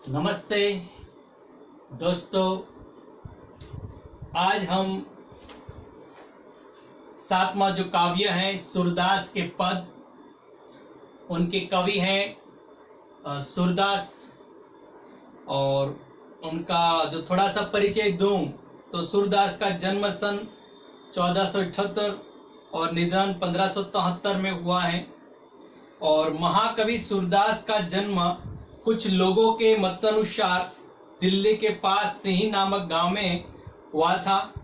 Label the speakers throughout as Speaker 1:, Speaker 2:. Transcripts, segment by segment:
Speaker 1: नमस्ते दोस्तों, आज हम सातवां जो काव्य है सूरदास के पद, उनके कवि हैं सूरदास। और उनका जो थोड़ा सा परिचय दूं तो सूरदास का जन्म सन 1478 और निधन 1573 में हुआ है। और महाकवि सूरदास का जन्म कुछ लोगों के मतानुसार दिल्ली के पास सिंही नामक गांव में हुआ था।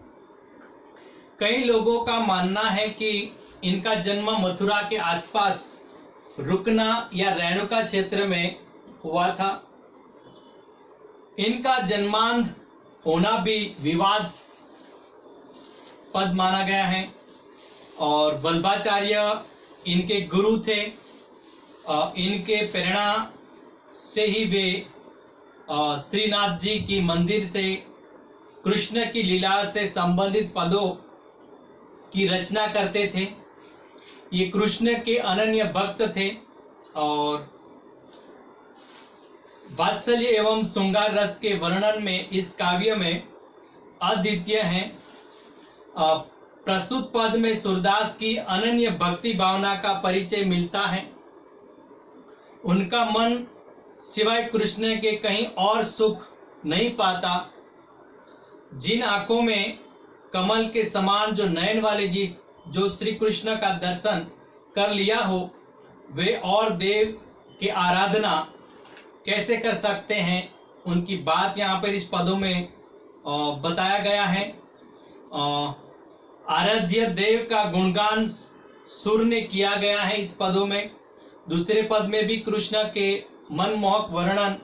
Speaker 1: कई लोगों का मानना है कि इनका जन्म मथुरा के आसपास रुकना या रेणुका क्षेत्र में हुआ था। इनका जन्मांध होना भी विवाद पद माना गया है। और वल्लभाचार्य इनके गुरु थे। इनके प्रेरणा से ही वे श्रीनाथ जी की मंदिर से कृष्ण की लीला से संबंधित पदों की रचना करते थे। ये कृष्ण के अनन्य भक्त थे और वात्सल्य एवं श्रृंगार रस के वर्णन में इस काव्य में अद्वितीय हैं। प्रस्तुत पद में सूरदास की अनन्य भक्ति भावना का परिचय मिलता है। उनका मन सिवाय कृष्ण के कहीं और सुख नहीं पाता। जिन आंखों में कमल के समान जो नयन वाले जी जो श्री कृष्ण का दर्शन कर लिया हो, वे और देव की आराधना कैसे कर सकते हैं, उनकी बात यहाँ पर इस पदों में बताया गया है। आराध्य देव का गुणगान सुर ने किया गया है इस पदों में। दूसरे पद में भी कृष्ण के मनमोहक वर्णन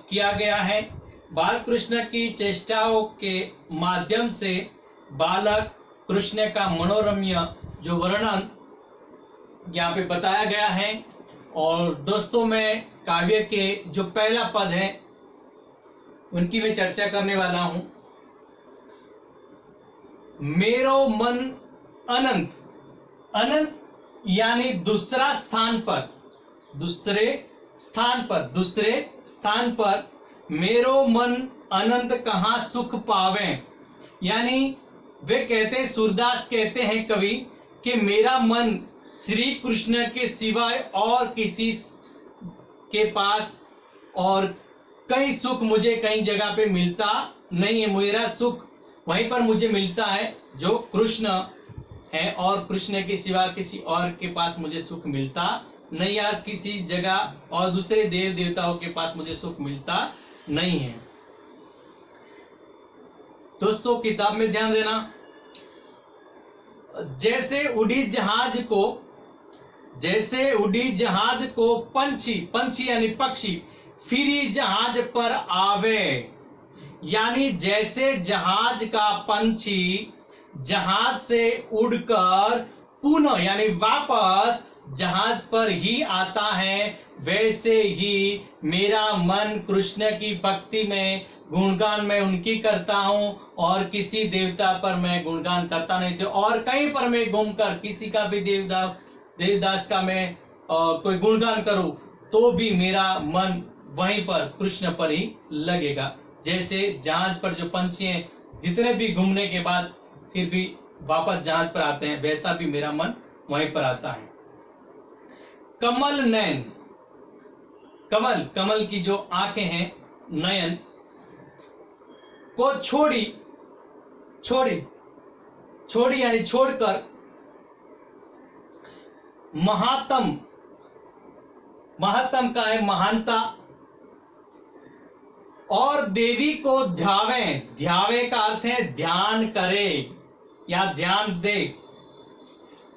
Speaker 1: किया गया है। बाल कृष्ण की चेष्टाओं के माध्यम से बालक कृष्ण का मनोरम्य जो वर्णन यहाँ पे बताया गया है। और दोस्तों, मैं काव्य के जो पहला पद है उनकी मैं चर्चा करने वाला हूं। मेरो मन अनंत, अनंत यानी दूसरे स्थान पर मेरो मन अनंत कहाँ सुख पावे। यानी वे कहते हैं, सूरदास कहते हैं कवि, कि मेरा मन श्री कृष्ण के सिवाय और किसी के पास और कहीं सुख मुझे कहीं जगह पे मिलता नहीं है। मेरा सुख वहीं पर मुझे मिलता है जो कृष्ण है, और कृष्ण के सिवा किसी और के पास मुझे सुख मिलता नहीं, या किसी जगह और दूसरे देव देवताओं के पास मुझे सुख मिलता नहीं है। दोस्तों, किताब में ध्यान देना। जैसे उड़ी जहाज को पंछी यानी पक्षी फिरी जहाज पर आवे। यानी जैसे जहाज का पंछी जहाज से उड़कर पुनः यानी वापस जहाज पर ही आता है, वैसे ही मेरा मन कृष्ण की भक्ति में गुणगान मैं उनकी करता हूं और किसी देवता पर मैं गुणगान करता नहीं। तो और कहीं पर मैं घूमकर किसी का भी देवदास का मैं कोई गुणगान करूं तो भी मेरा मन वहीं पर कृष्ण पर ही लगेगा। जैसे जहाज पर जो पंछी हैं जितने भी घूमने के बाद फिर भी वापस जहाज पर आते हैं, वैसा भी मेरा मन वहीं पर आता है। कमल नयन, कमल की जो आंखें हैं, नयन को छोड़ी यानी छोड़कर महात्म का है महानता, और देवी को ध्यावे का अर्थ है ध्यान करे या ध्यान दे।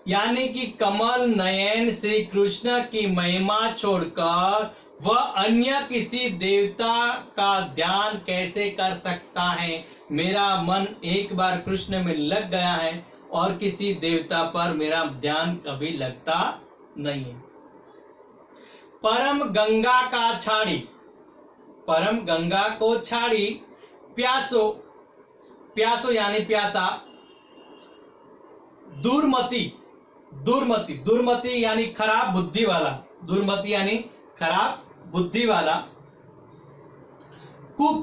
Speaker 1: यानी कि कमल नयन श्री कृष्ण की महिमा छोड़कर वह अन्य किसी देवता का ध्यान कैसे कर सकता है। मेरा मन एक बार कृष्ण में लग गया है और किसी देवता पर मेरा ध्यान कभी लगता नहीं है। परम गंगा को छाड़ी प्यासो यानी प्यासा, दुर्मति यानी खराब बुद्धि वाला, दुर्मति यानी खराब बुद्धि वाला, कूप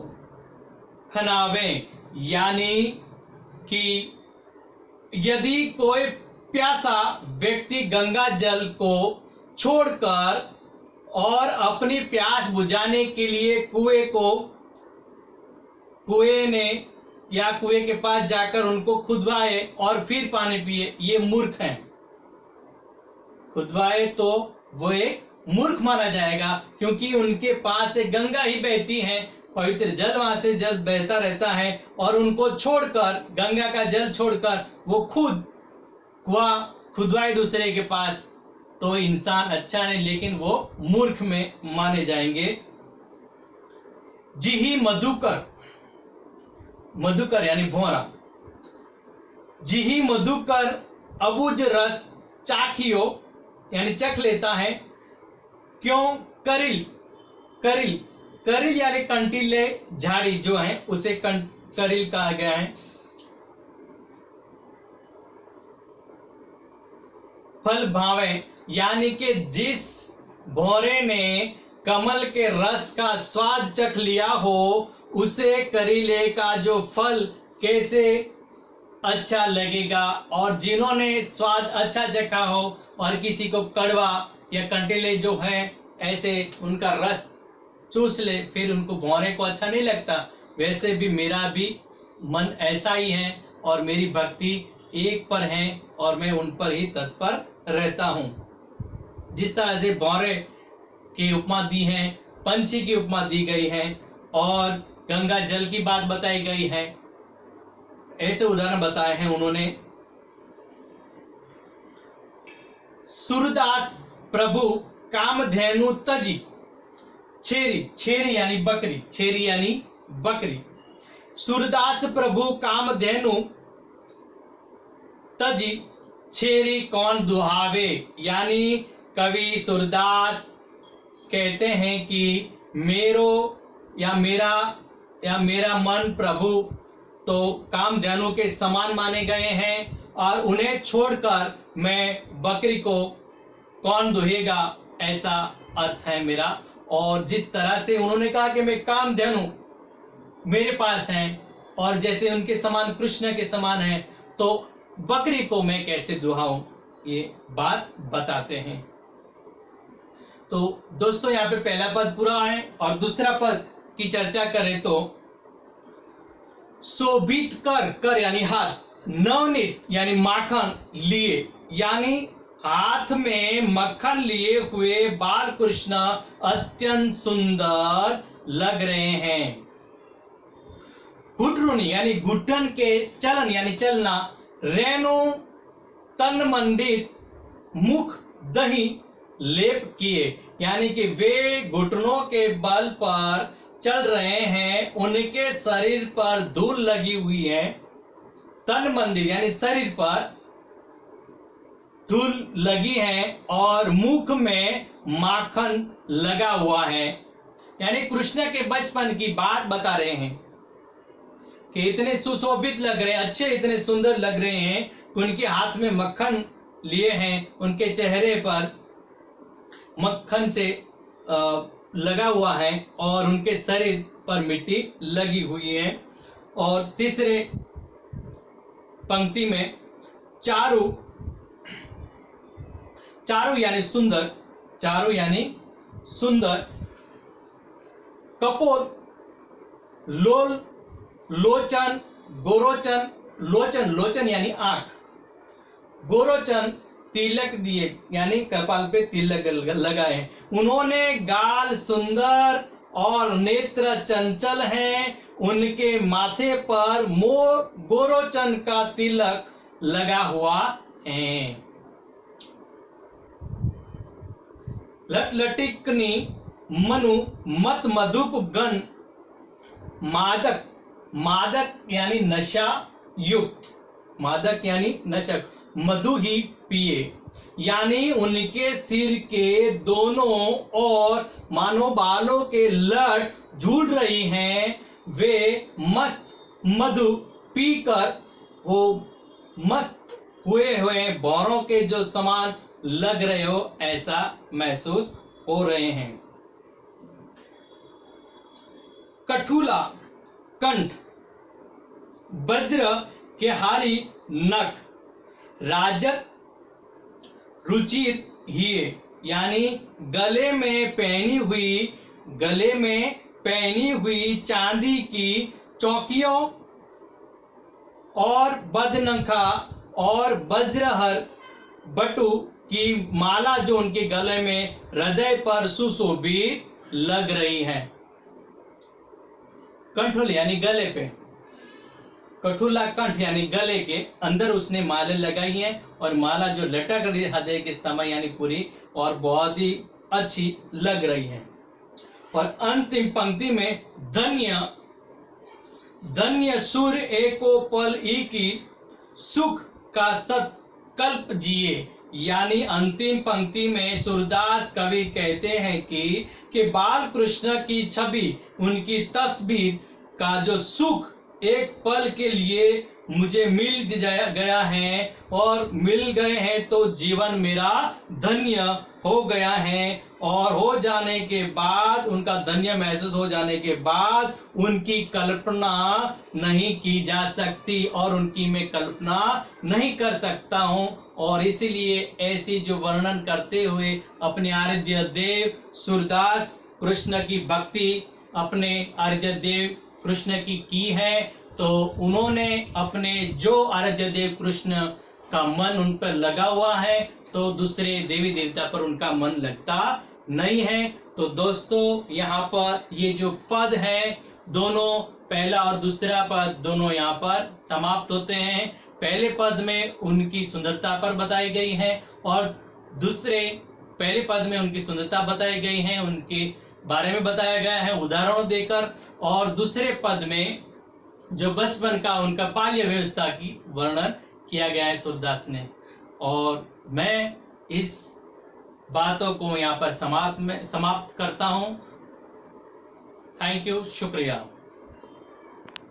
Speaker 1: खनावे, यानी कि यदि कोई प्यासा व्यक्ति गंगा जल को छोड़कर और अपनी प्यास बुझाने के लिए कुएं के पास जाकर उनको खुदवाए और फिर पानी पिए, ये मूर्ख है। खुदवाए तो वो एक मूर्ख माना जाएगा, क्योंकि उनके पास से गंगा ही बहती है, पवित्र जल वहां से जल बहता रहता है, और उनको छोड़कर, गंगा का जल छोड़कर वो खुद कुआं खुदवाए दूसरे के पास, तो इंसान अच्छा नहीं, लेकिन वो मूर्ख में माने जाएंगे। जिही मधुकर, मधुकर यानी भौरा, जिही मधुकर अबुझ रस चाखियो, यानी चख लेता है, क्यों करिल, करिल, करिल यानी कंटीले झाड़ी जो है उसे करिल कहा गया है। फल भावे, यानी कि जिस भौरे ने कमल के रस का स्वाद चख लिया हो, उसे करीले का जो फल कैसे अच्छा लगेगा, और जिन्होंने स्वाद अच्छा चखा हो और किसी को कड़वा या कंटीले जो है ऐसे उनका रस चूस ले, फिर उनको भौरे को अच्छा नहीं लगता। वैसे भी मेरा भी मन ऐसा ही है और मेरी भक्ति एक पर है और मैं उन पर ही तत्पर रहता हूं। जिस तरह से भौरे की उपमा दी है, पंछी की उपमा दी गई है और गंगा जल की बात बताई गई है, ऐसे उदाहरण बताए हैं उन्होंने। सूरदास प्रभु कामधेनु तजी, छेरी, छेरी यानी बकरी, छेरी यानी बकरी। सूरदास प्रभु कामधेनु तजी, छेरी कौन दुहावे, यानी कवि सूरदास कहते हैं कि मेरा मन प्रभु तो कामधेनु के समान माने गए हैं, और उन्हें छोड़कर मैं बकरी को कौन दुहेगा, ऐसा अर्थ है मेरा। और जिस तरह से उन्होंने कहा कि मैं कामधेनु मेरे पास है और जैसे उनके समान कृष्ण के समान है, तो बकरी को मैं कैसे दुहाऊं, ये बात बताते हैं। तो दोस्तों यहाँ पे पहला पद पूरा है और दूसरा पद की चर्चा करें तो शोभित कर यानी हाथ, नवनीत यानी माखन लिए, यानी हाथ में मक्खन लिए हुए बाल कृष्ण अत्यंत सुंदर लग रहे हैं। घुटरुनी यानी घुटन के चलन यानी चलना, रेणु तन मंडित मुख दही लेप किए, यानी कि वे घुटनों के बल पर चल रहे हैं, उनके शरीर पर धूल लगी हुई है। तन मंदिर यानी शरीर पर धूल लगी है और मुख में माखन लगा हुआ है, यानी कृष्ण के बचपन की बात बता रहे हैं कि इतने सुशोभित लग रहे हैं, अच्छे इतने सुंदर लग रहे हैं, उनके हाथ में मक्खन लिए हैं, उनके चेहरे पर मक्खन से लगा हुआ है और उनके शरीर पर मिट्टी लगी हुई है। और तीसरे पंक्ति में चारु, चारु यानी सुंदर, चारु यानी सुंदर, कपोल, लोल, लोचन, गोरोचन, लोचन, लोचन यानी आंख, गोरोचन तिलक दिए यानी कपाल पे तिलक लगाए। उन्होंने गाल सुंदर और नेत्र चंचल हैं, उनके माथे पर मोर गोरोचन का तिलक लगा हुआ है। लटलटिकनी मनु मत मधुप गण, मादक, मादक यानी नशा युक्त, मादक यानी नशक, मधु ही पिए, यानी उनके सिर के दोनों ओर मानो बालों के लट झूल रही हैं, वे मस्त मधु पीकर वो मस्त हुए भौरों के जो समान लग रहे हो, ऐसा महसूस हो रहे हैं। कठुला कंठ, वज्र के हारी नख, राजत रुचिर हीरे, यानी गले में पहनी हुई चांदी की चौकियों और बदनखा और वज्रहर बटु की माला जो उनके गले में हृदय पर सुशोभित लग रही है। कंठुल यानी गले पे, कठुला कंठ यानी गले के अंदर उसने माले लगाई हैं और माला जो लटक रही है हृदय के समय यानी पूरी और बहुत ही अच्छी लग रही है। और अंतिम पंक्ति में धन्य धन्य सूर्य एको पल की सुख का सत्कल्प जिए, यानी अंतिम पंक्ति में सूरदास कवि कहते हैं कि बाल कृष्ण की छवि, उनकी तस्वीर का जो सुख एक पल के लिए मुझे मिल गया है और मिल गए हैं तो जीवन मेरा धन्य हो गया है। और हो जाने के बाद, उनका धन्य महसूस हो जाने के बाद उनकी कल्पना नहीं की जा सकती और उनकी मैं कल्पना नहीं कर सकता हूं। और इसलिए ऐसी जो वर्णन करते हुए अपने आराध्य देव सूरदास कृष्ण की भक्ति अपने आराध्य देव कृष्ण की है, तो उन्होंने अपने जो आराध्य देव कृष्ण का मन उन पर लगा हुआ है तो दूसरे देवी देवता पर उनका मन लगता नहीं है। तो दोस्तों यहाँ पर ये जो पद है दोनों, पहला और दूसरा पद दोनों यहाँ पर समाप्त होते हैं। पहले पद में उनकी सुंदरता पर बताई गई है और पहले पद में उनकी सुंदरता बताई गई है, उनके बारे में बताया गया है उदाहरणों देकर, और दूसरे पद में जो बचपन का उनका बाल्य व्यवस्था की वर्णन किया गया है सूरदास ने। और मैं इस बातों को यहाँ पर समाप्त करता हूँ। थैंक यू, शुक्रिया।